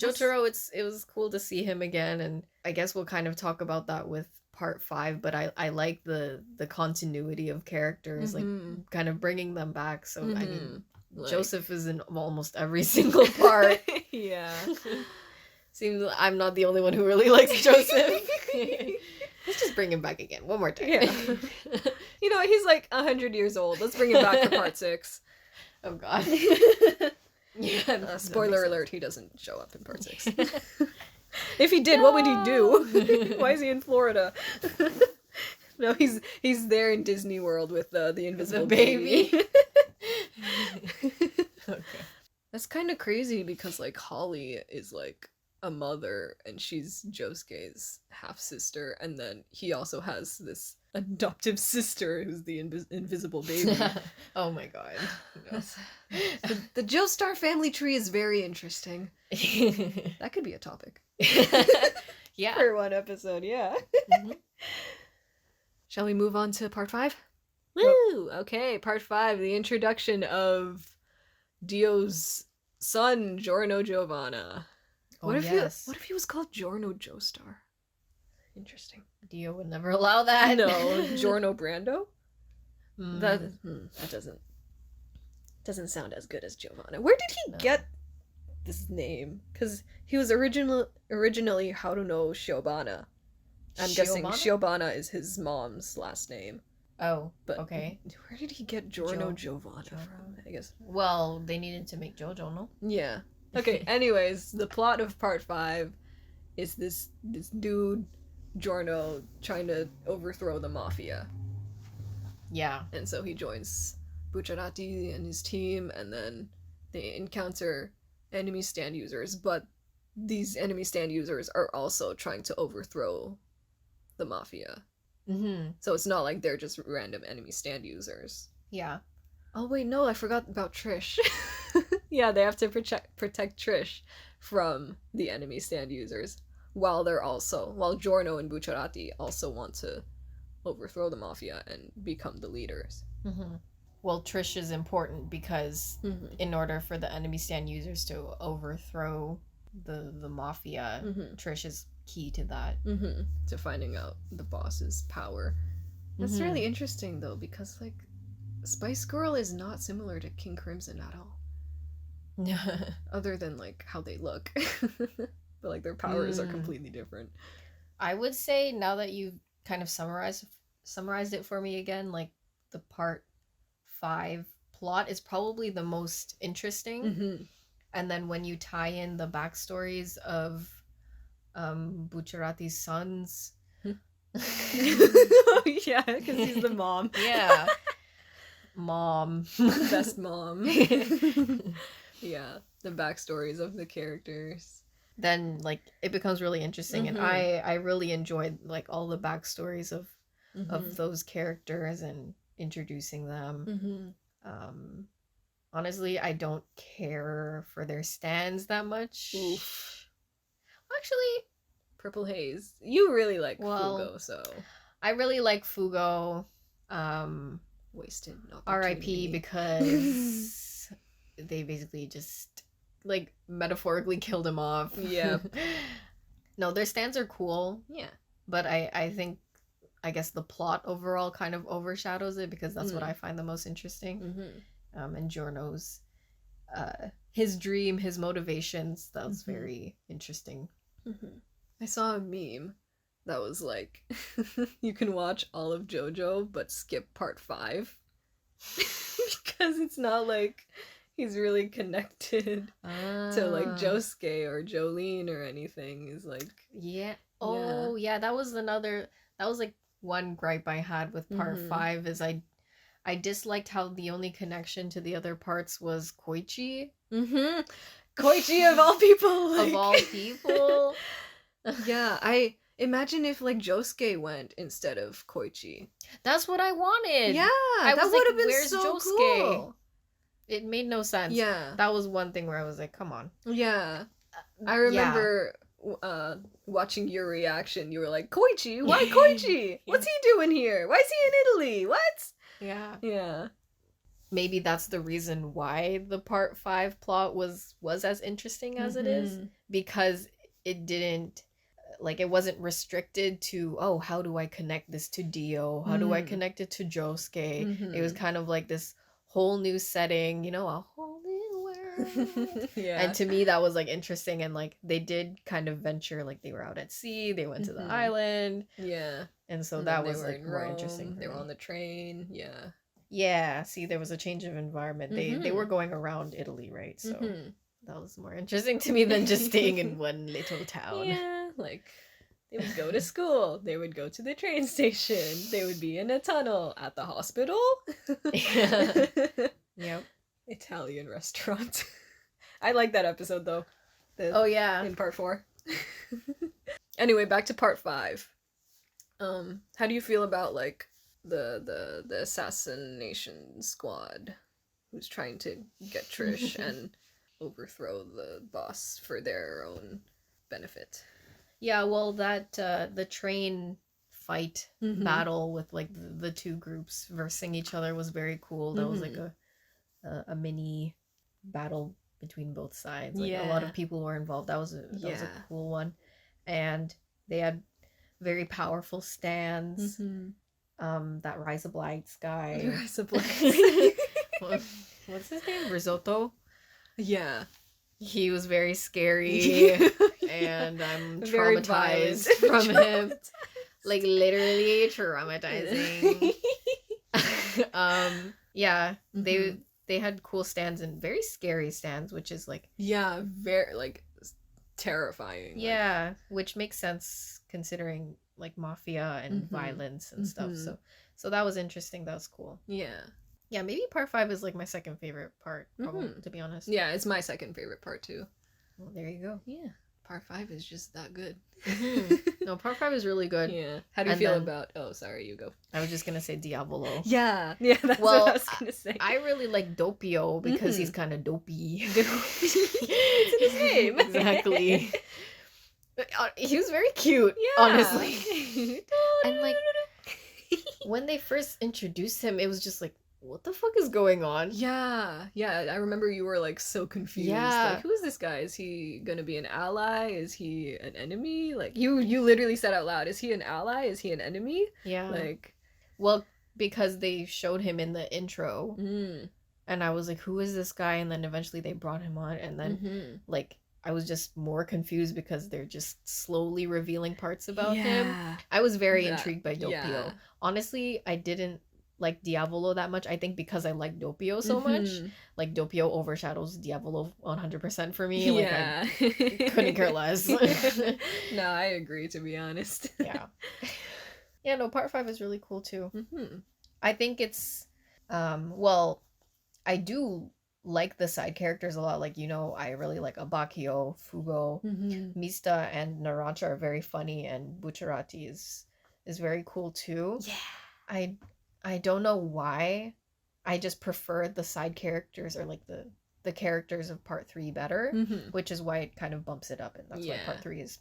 Jotaro, it was cool to see him again, and I guess we'll kind of talk about that with part 5, but I like the continuity of characters, like, kind of bringing them back. So, I mean, like... Joseph is in almost every single part. Yeah. Seems I'm not the only one who really likes Joseph. Let's just bring him back again, one more time. Yeah. You know, he's like 100 years old. Let's bring him back for part 6. Oh, God. Yeah. Spoiler alert, he doesn't show up in part 6. If he did, what would he do? Why is he in Florida? No, he's there in Disney World with the invisible baby. Okay. That's kind of crazy because, like, Holly is, like, a mother and she's Josuke's half-sister, and then he also has this adoptive sister who's the invisible baby. Oh my god. No. The Joestar family tree is very interesting. That could be a topic. Yeah. For one episode, yeah. Shall we move on to part 5? Woo! Okay, part 5, the introduction of Dio's son, Giorno Giovanna. What if he was called Giorno Joestar? Interesting. Dio would never allow that. No, Giorno Brando? That doesn't sound as good as Giovanna. Where did he get this name? Because he was originally Haruno Shiobana. I'm guessing Shiobana is his mom's last name. Oh, but okay. Where did he get Giorno Giovanna from? I guess. Well, they needed to make JoJo, no? Yeah. Okay, anyways, the plot of part 5 is this dude, Giorno, trying to overthrow the mafia. Yeah. And so he joins Bucciarati and his team, and then they encounter enemy stand users, but these enemy stand users are also trying to overthrow the mafia. So it's not like they're just random enemy stand users. Yeah. Oh wait, no, I forgot about Trish. Yeah, they have to protect Trish from the enemy stand users, while Giorno and Bucciarati also want to overthrow the mafia and become the leaders. Well, Trish is important because in order for the enemy stand users to overthrow the mafia, Trish is key to that. To finding out the boss's power. That's really interesting though, because like Spice Girl is not similar to King Crimson at all. Other than like how they look. But like their powers are completely different. I would say, now that you've kind of summarized it for me again, like the part 5 plot is probably the most interesting. And then when you tie in the backstories of Bucciarati's sons. Yeah, because he's the mom. Yeah. Mom. Best mom. Yeah, the backstories of the characters. Then like it becomes really interesting, and I really enjoyed like all the backstories of those characters and introducing them. Honestly, I don't care for their stands that much. Oof. Actually, Purple Haze. You really like Fugo, so I really like Fugo. Wasted R.I.P. because they basically just like metaphorically killed him off. Yeah. No, their stands are cool. Yeah. But I guess the plot overall kind of overshadows it, because that's what I find the most interesting. And Giorno's his dream, his motivations, that was very interesting. I saw a meme that was like, you can watch all of JoJo but skip part 5 because it's not like he's really connected to like Josuke or Jolene or anything. Is like, yeah. Oh yeah, that was like one gripe I had with part 5 is I disliked how the only connection to the other parts was Koichi. Koichi of all people. Like... Of all people. Yeah, I imagine if like Josuke went instead of Koichi. That's what I wanted. Yeah, that would have been where's so Josuke? cool. It made no sense. Yeah. That was one thing where I was like, come on. Yeah. I remember watching your reaction. You were like, Koichi? Why Koichi? What's he doing here? Why is he in Italy? What? Yeah. Yeah. Maybe that's the reason why the part 5 plot was as interesting as it is, because it didn't, like, it wasn't restricted to, oh, how do I connect this to Dio? How do I connect it to Josuke? It was kind of like this whole new setting, you know, a whole new world. Yeah. And to me, that was like interesting, and like they did kind of venture, like they were out at sea, they went to the island. Yeah. And so that was like more interesting. They were on the train. Yeah. Yeah, see, there was a change of environment. They were going around Italy, right? So that was more interesting to me than just staying in one little town. Yeah, like they would go to school, they would go to the train station, they would be in a tunnel at the hospital. Yeah. Yep. Italian restaurant. I like that episode though. In part 4. Anyway, back to part 5. How do you feel about like the assassination squad who's trying to get Trish and overthrow the boss for their own benefit? Yeah, well, that the train fight battle with like the two groups versing each other was very cool. That was like a mini battle between both sides. Like a lot of people were involved. That was a cool one, and they had very powerful stands. That Rise of Lights guy. Rise of Lights. What's his name? Risotto. Yeah. He was very scary, and I'm traumatized from him. Like literally traumatizing. Yeah, they had cool stands and very scary stands, which is like very like terrifying. Yeah, like... which makes sense considering like mafia and violence and stuff. So that was interesting. That was cool. Yeah, maybe part 5 is like my second favorite part, probably, to be honest. Yeah, it's my second favorite part too. Well, there you go. Yeah. Part 5 is just that good. No, part 5 is really good. Yeah. How do you feel about... Oh, sorry, you go. I was just gonna say Diavolo. Yeah, that's what I was gonna say. I really like Doppio because he's kind of dopey. It's in his name. Exactly. He was very cute, honestly. And like, when they first introduced him, it was just like, what the fuck is going on? Yeah, I remember you were like so confused. Yeah. Like, who is this guy? Is he gonna be an ally? Is he an enemy? Like, you literally said out loud, is he an ally? Is he an enemy? Yeah. Like, well, because they showed him in the intro, and I was like, who is this guy? And then eventually they brought him on, and then like, I was just more confused because they're just slowly revealing parts about him. I was very intrigued by Doppio. Yeah. Honestly, I didn't like Diavolo that much. I think because I like Doppio so much, like Doppio overshadows Diavolo 100% for me. Like, I couldn't care less. No, I agree, to be honest. Yeah, no, part 5 is really cool too. I think it's well, I do like the side characters a lot. Like, you know, I really like Abakio, Fugo, Mista, and Narancia are very funny, and Bucciarati is very cool too. Yeah. I don't know why. I just prefer the side characters, or like the characters of part 3 better, which is why it kind of bumps it up, and that's why part 3 is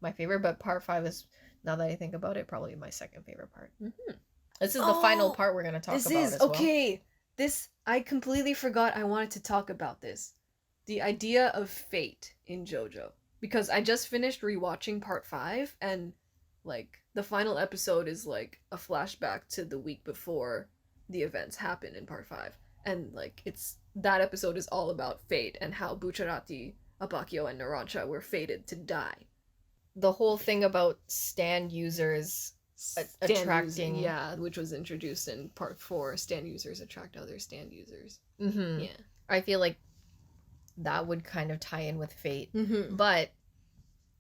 my favorite. But part 5 is, now that I think about it, probably my second favorite part. This is the final part we're gonna talk about as well. Okay. This, I completely forgot I wanted to talk about this. The idea of fate in JoJo. Because I just finished rewatching part 5, and like the final episode is like a flashback to the week before the events happen in part 5. And like, that episode is all about fate and how Bucciarati, Abakio, and Narancia were fated to die. The whole thing about stand users attracting, which was introduced in part 4. Stand users attract other stand users. I feel like that would kind of tie in with fate, but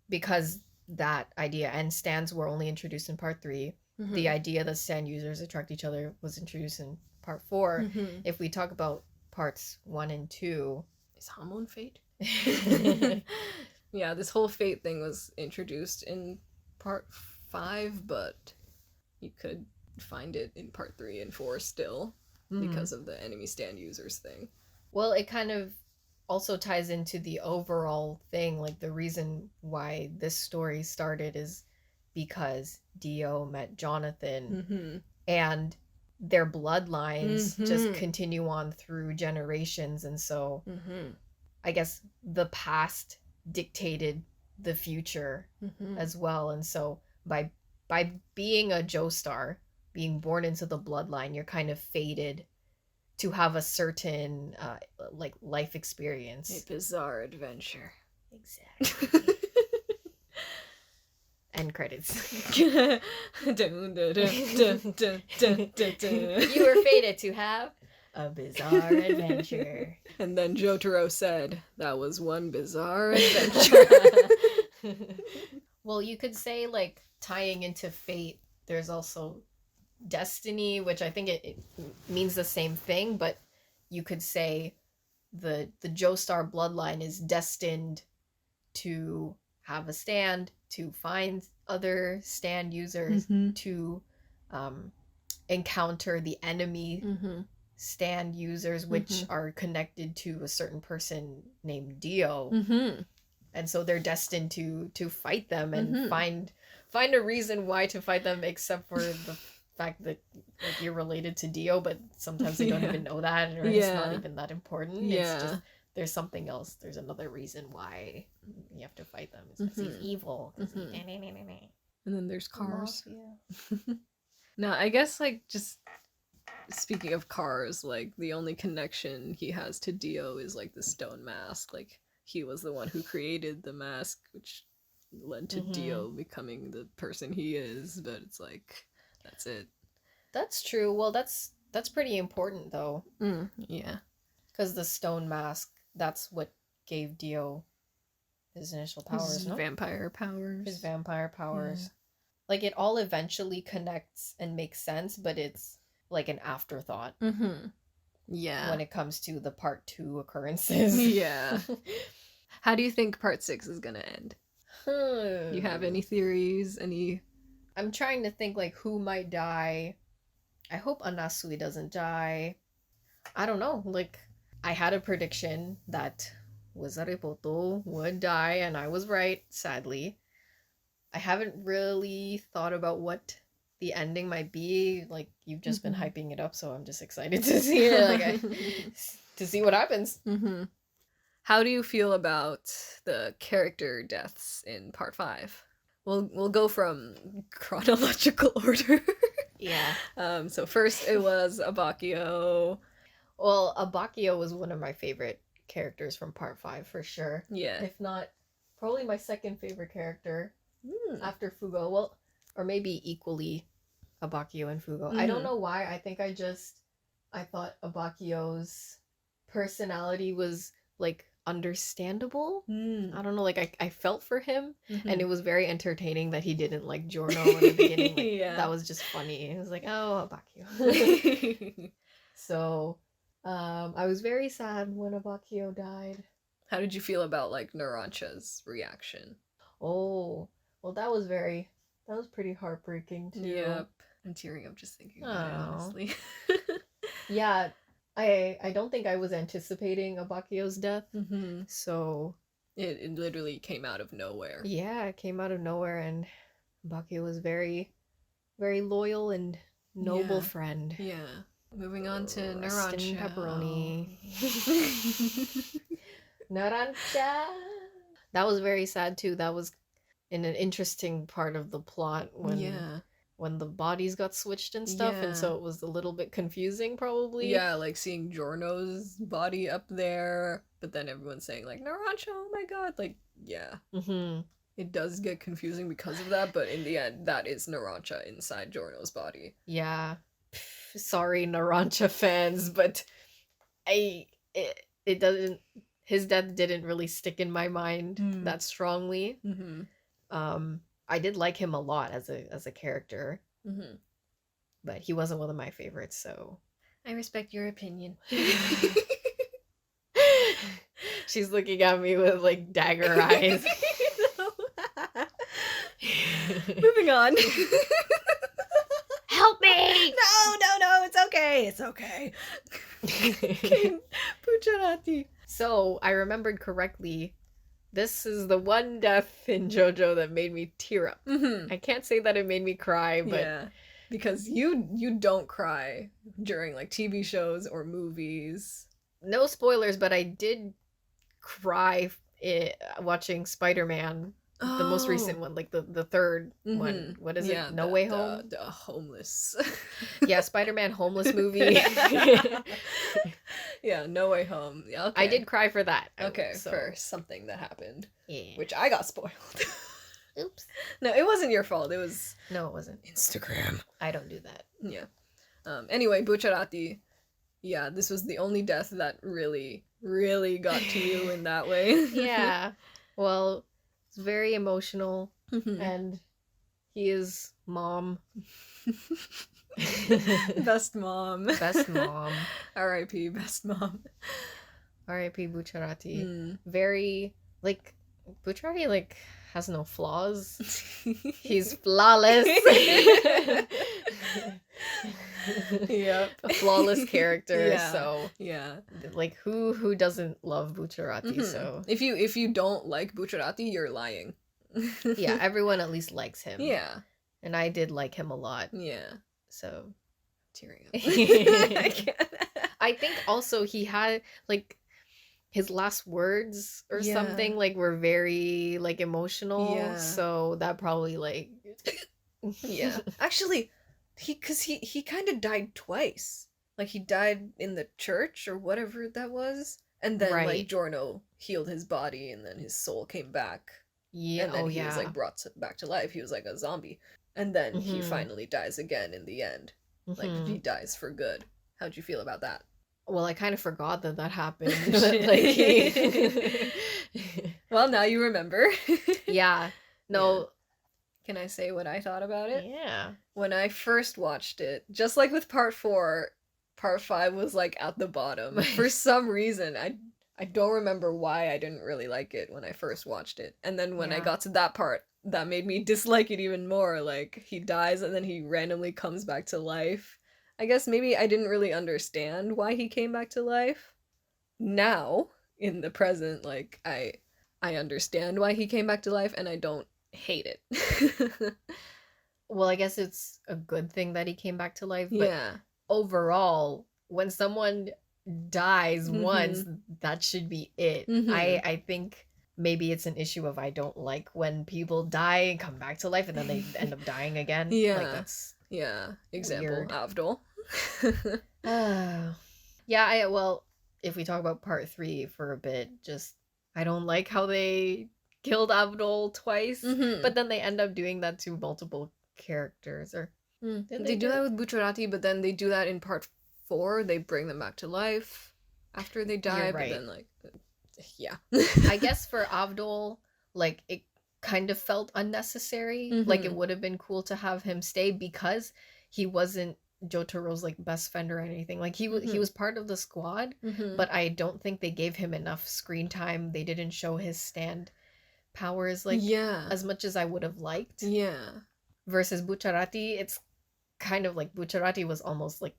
because that idea and stands were only introduced in part 3, the idea that stand users attract each other was introduced in part 4. If we talk about parts 1 and 2, is Hamon fate? Yeah, this whole fate thing was introduced in part 5, but you could find it in part 3 and 4 still, because of the enemy stand users thing. Well, it kind of also ties into the overall thing. Like, the reason why this story started is because Dio met Jonathan, and their bloodlines just continue on through generations, and so I guess the past dictated the future as well. And so by being a Joestar, being born into the bloodline, you're kind of fated to have a certain like life experience, a bizarre adventure. Exactly. End credits. You were fated to have a bizarre adventure. And then Jotaro said, that was one bizarre adventure. Well, you could say, like, tying into fate, there's also destiny, which I think it means the same thing, but you could say the Joestar bloodline is destined to have a stand, to find other stand users, to encounter the enemy stand users, which are connected to a certain person named Dio. And so they're destined to fight them and find a reason why to fight them, except for the fact that, like, you're related to Dio, but sometimes they don't even know that, or it's not even that important. It's just there's something else. There's another reason why you have to fight them. It's because he's evil. And then there's cars. No, I guess, like, just speaking of cars, like, the only connection he has to Dio is, like, the stone mask. Like, he was the one who created the mask, which led to Dio becoming the person he is, but it's like, that's it. That's true. Well, that's pretty important, though. Yeah. Because the stone mask, that's what gave Dio his initial powers, His vampire powers. His vampire powers. Yeah. Like, it all eventually connects and makes sense, but it's like an afterthought. Yeah. When it comes to the part 2 occurrences. Yeah. How do you think part 6 is gonna end? You have any theories? Any? I'm trying to think like who might die. I hope Anasui doesn't die. I don't know. Like, I had a prediction that Wazaripoto would die, and I was right, sadly. I haven't really thought about what the ending might be. Like, you've just been hyping it up, so I'm just excited to see it. To see what happens. How do you feel about the character deaths in part 5? We'll go from chronological order. Yeah. So first it was Abakio. Well, Abakio was one of my favorite characters from part 5 for sure. Yeah. If not, probably my second favorite character after Fugo. Well, or maybe equally Abakio and Fugo. I don't know why. I think I thought Abakio's personality was like understandable. I don't know, like I felt for him, and it was very entertaining that he didn't like Giorno in the beginning. Like, yeah. That was just funny. It was like, oh, Abakio. So I was very sad when Abakio died. How did you feel about like Narancha's reaction? Oh, well, that was pretty heartbreaking too. Yep. I'm tearing up just thinking about it, honestly. Yeah, I don't think I was anticipating Abakio's death, so... It literally came out of nowhere. Yeah, it came out of nowhere, and Abakio was very, very loyal and noble friend. Yeah. Moving on to Rest in Narancha. pepperoni. Narancha! That was very sad, too. That was in an interesting part of the plot when the bodies got switched and stuff, and so it was a little bit confusing, probably. Yeah, like seeing Giorno's body up there, but then everyone's saying, like, Narancha, oh my god, like, yeah. It does get confusing because of that, but in the end, that is Narancha inside Giorno's body. Yeah. Sorry, Narancha fans, but it doesn't... His death didn't really stick in my mind that strongly. I did like him a lot as a character, but he wasn't one of my favorites, so... I respect your opinion. She's looking at me with, like, dagger eyes. Moving on. Help me! No, it's okay. It's okay. Bucciarati. So, I remembered correctly, this is the one death in JoJo that made me tear up. I can't say that it made me cry, but... Yeah, because you don't cry during, like, TV shows or movies. No spoilers, but I did cry watching Spider-Man. The most recent one, like the third one. What is it? No Way Home? The homeless. Yeah, Spider-Man homeless movie. Yeah, No Way Home. Yeah, okay. I did cry for that. For something that happened. Yeah. Which I got spoiled. Oops. No, it wasn't your fault. It was... No, it wasn't. Instagram. I don't do that. Yeah. Anyway, Bucciarati. Yeah, this was the only death that really, really got to you in that way. Yeah. Well... very emotional, and he is mom. Best mom. Best mom. R.I.P. Best mom. R.I.P. Bucciarati. Very, like, Bucciarati, like, has no flaws. He's flawless. Yep. A flawless character. Yeah. So yeah, like who doesn't love Bucciarati? So if you don't like Bucciarati, you're lying. Yeah, everyone at least likes him. Yeah, and I did like him a lot. Yeah, so tearing up. I think also he had like his last words or something like were very like emotional. Yeah. So that probably like yeah. Actually, he kind of died twice. Like he died in the church or whatever that was, and then like Giorno healed his body, and then his soul came back. Yeah. And then he was like brought back to life. He was like a zombie, and then he finally dies again in the end. Like he dies for good. How'd you feel about that? Well, I kind of forgot that happened. Well, now you remember. Yeah. No. Yeah. Can I say what I thought about it? Yeah. When I first watched it, just like with part 4, part 5 was like at the bottom. For some reason, I don't remember why I didn't really like it when I first watched it. And then when I Yeah. got to that part, that made me dislike it even more. Like, he dies and then he randomly comes back to life. I guess maybe I didn't really understand why he came back to life. Now, in the present, like, I understand why he came back to life and I don't hate it. Well, I guess it's a good thing that he came back to life, but Yeah. overall, when someone dies Mhm. once, that should be it. Mhm. I think maybe it's an issue of I don't like when people die and come back to life and then they end up dying again. Yeah. Like, that's Yeah. Example, weird. Avdol. Yeah, well, if we talk about part 3 for a bit, just I don't like how they killed Abdul twice, Mhm. but then they end up doing that to multiple characters. Or They do that with Bucciarati, but then they do that in part 4. They bring them back to life after they die, You're but right. then, like, yeah. I guess for Abdul, like, it kind of felt unnecessary. Like, it would have been cool to have him stay because he wasn't Jotaro's, like, best friend or anything. Like, he was part of the squad, but I don't think they gave him enough screen time. They didn't show his stand powers, like, yeah. as much as I would have liked. Yeah. Versus Bucciarati, it's kind of like Bucciarati was almost like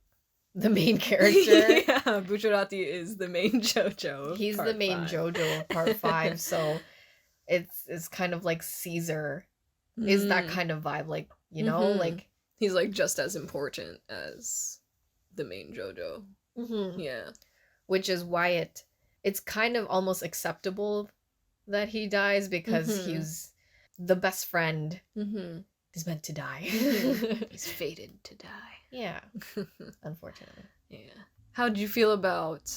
the main character. Yeah, Bucciarati is the main JoJo of He's part the main 5. JoJo of part 5, so it's kind of like Caesar is that kind of vibe, like, you know, like he's like just as important as the main JoJo. Yeah. Which is why it's kind of almost acceptable that he dies because he's the best friend is meant to die. He's fated to die. Yeah. Unfortunately. Yeah. How did you feel about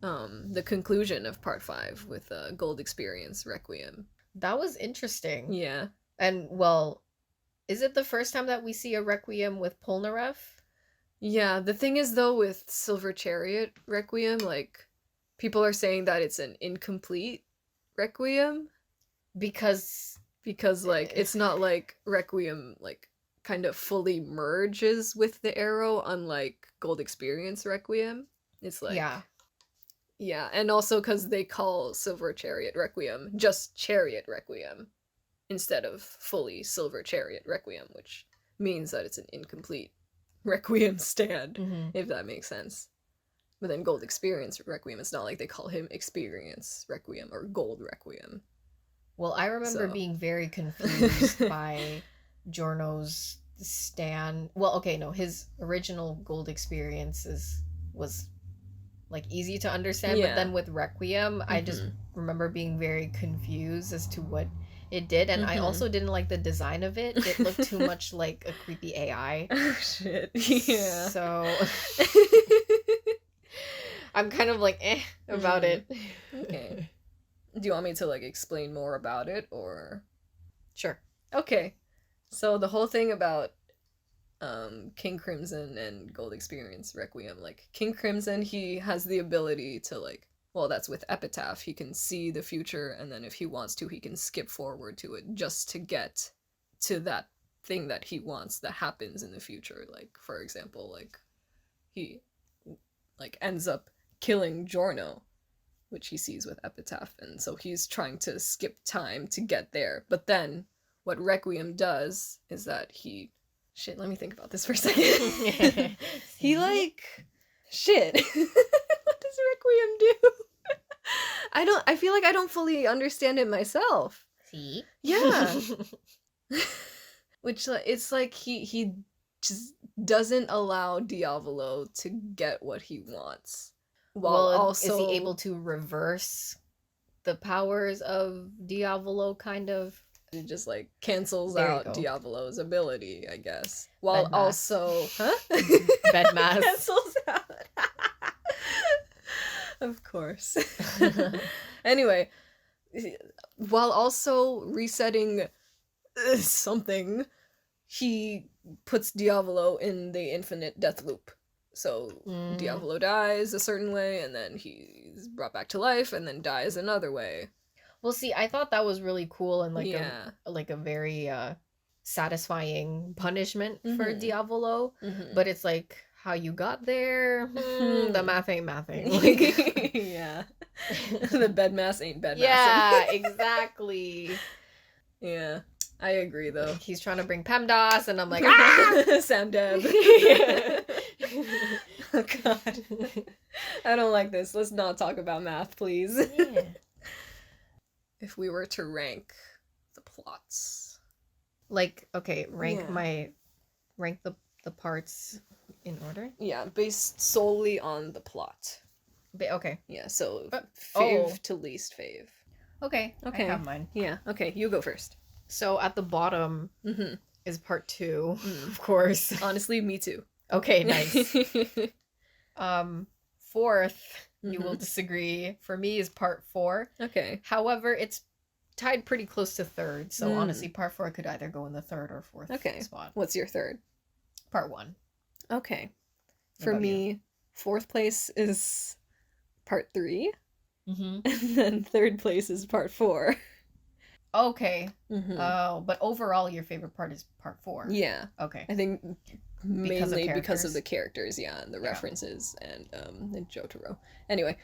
the conclusion of part 5 with Gold Experience Requiem? That was interesting. Yeah. And, well, is it the first time that we see a Requiem with Polnareff? Yeah, the thing is, though, with Silver Chariot Requiem, like, people are saying that it's an incomplete Requiem. Because, like, it's not like Requiem, like, kind of fully merges with the arrow, unlike Gold Experience Requiem. It's like... Yeah, and also because they call Silver Chariot Requiem just Chariot Requiem instead of fully Silver Chariot Requiem, which means that it's an incomplete Requiem stand, if that makes sense. But then Gold Experience Requiem, it's not like they call him Experience Requiem or Gold Requiem. Well, I remember being very confused by Giorno's stand. Well, okay, no, his original Gold Experience was like easy to understand, but then with Requiem, I just remember being very confused as to what it did, and I also didn't like the design of it. It looked too much like a creepy AI. Oh shit. Yeah. So I'm kind of like about it. Okay. Do you want me to like explain more about it, or? Sure. Okay. So the whole thing about King Crimson and Gold Experience Requiem, like, King Crimson, he has the ability to, like, well, that's with Epitaph, he can see the future, and then if he wants to, he can skip forward to it just to get to that thing that he wants that happens in the future. Like, for example, like, he, like, ends up killing Giorno, which he sees with Epitaph, and so he's trying to skip time to get there. But then what Requiem does is that he... Shit, let me think about this for a second. He, like... Shit. What does Requiem do? I feel like I don't fully understand it myself. See? Yeah. Which, it's like he just doesn't allow Diavolo to get what he wants. While also... Is he able to reverse the powers of Diavolo, kind of? It just, like, cancels out Diavolo's ability, I guess. While BEDMAS. also... Huh? BEDMAS. Cancels out. Of course. Anyway, while also resetting something, he puts Diavolo in the infinite death loop. So Diavolo dies a certain way, and then he's brought back to life, and then dies another way. Well, see, I thought that was really cool and like a very satisfying punishment for Diavolo. But it's like, how you got there. The math ain't mathing. Like, yeah. The BEDMAS ain't BEDMAS. Yeah, exactly. Yeah, I agree though. He's trying to bring PEMDAS, and I'm like, ah! Sam Deb. Oh god. I don't like this. Let's not talk about math, please. Yeah. If we were to rank the plots. Like, okay, rank the parts in order? Yeah, based solely on the plot. Okay. Yeah, so fave oh. to least fave. Okay. I have mine. Yeah, okay, you go first. So at the bottom is part 2, of course. Honestly, me too. Okay, nice. Fourth, you will disagree. For me is part 4. Okay. However, it's tied pretty close to third. So honestly, part 4 could either go in the third or fourth spot. What's your third? Part 1. Okay. For me, fourth place is part 3. And then third place is part 4. Okay. Oh, but overall, your favorite part is part 4. Yeah. Okay. I think mainly because of the characters, yeah, and the references and Jotaro. Anyway.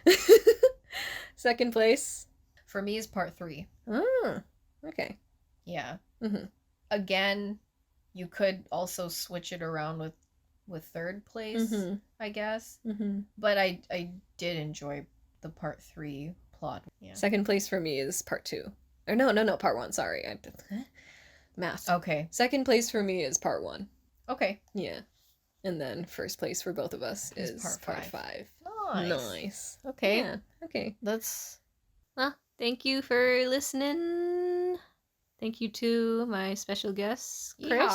Second place. For me is part 3. Oh, okay. Yeah. Again, you could also switch it around with third place, I guess. But I did enjoy the part 3 plot. Yeah. Second place for me is part 2. Or no, part 1. Sorry, math. Okay. Second place for me is part 1. Okay. Yeah. And then first place for both of us is part 5. Nice. Okay. Yeah. Okay. That's... Well, thank you for listening. Thank you to my special guest, Chris.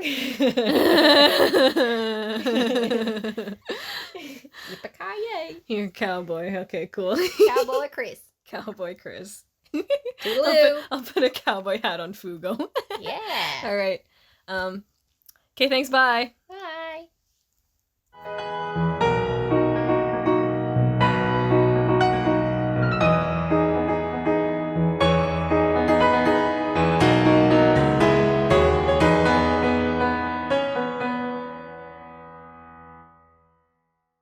Yippee-ki-yay. You're a cowboy. Okay, cool. Cowboy Chris. Cowboy Chris. Toodaloo. I'll put a cowboy hat on Fugo. Yeah. All right. Okay, thanks. Bye. Bye.